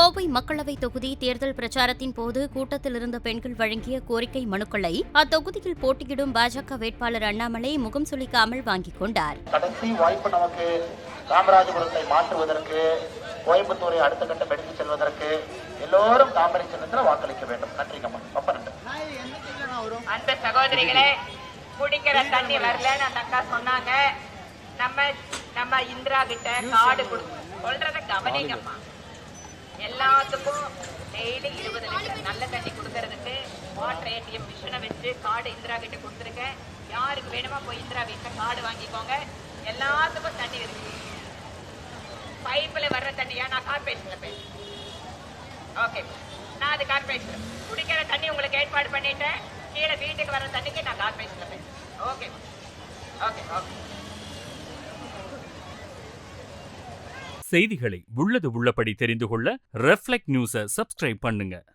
கோவை மக்களவை தொகுதி தேர்தல் பிரச்சாரத்தின் போது கூட்டத்தில் இருந்த பெண்கள் வழங்கிய கோரிக்கை மனுக்களை அத்தொகுதியில் போட்டியிடும் பாஜக வேட்பாளர் அண்ணாமலை முகம் சுளிக்காமல் வாங்கிக் கொண்டார். கடைசி வாய்ப்பு நமக்கு காமராஜபுரத்தை மாற்றுவதற்கு, கோயம்புத்தூரை அடுத்த கட்டம் எடுத்துச் செல்வதற்கு எல்லோரும் தாமரை சின்னத்தில் வாக்களிக்க வேண்டும். நன்றிங்கம்மா. ரொம்ப நன்றி. அந்த சகோதரிகளே, குடிக்கிற தண்ணி வரலன்னு அந்த அக்கா சொன்னாங்க. நம்ம இந்திரா கிட்ட கார்டு சொல்றத கவனிங்கம்மா. எல்லாத்துக்கும் டெய்லி 20 லிட்டர் நல்ல தண்ணி கொடுக்கறதுக்கு வாட்டர் ஏடிஎம் மிஷினை வச்சு கார்டு இந்திரா கிட்ட கொடுத்துருக்கேன். யாருக்கு வேணுமா போய் இந்திரா வீட்டுல கார்டு வாங்கிக்கோங்க. எல்லாத்துக்கும் தண்ணி இருக்கு. பைப்ல வர்ற தண்ணியா நான் கார்பரேஷன்ல பேசுறேன். ஓகே, நான் அது கார்பரேஷன் குடிக்கிற தண்ணி உங்களுக்கு ஏற்பாடு பண்ணிட்டேன். கீழே வீட்டுக்கு வர்ற தண்ணிக்கு நான் கார்பரேஷன்ல பேசுறேன். Okay okay okay. செய்திகளை உள்ளது உள்ளபடி தெரிந்து கொள்ள ரெஃப்ளெக்ட் நியூஸை சப்ஸ்கிரைப் பண்ணுங்க.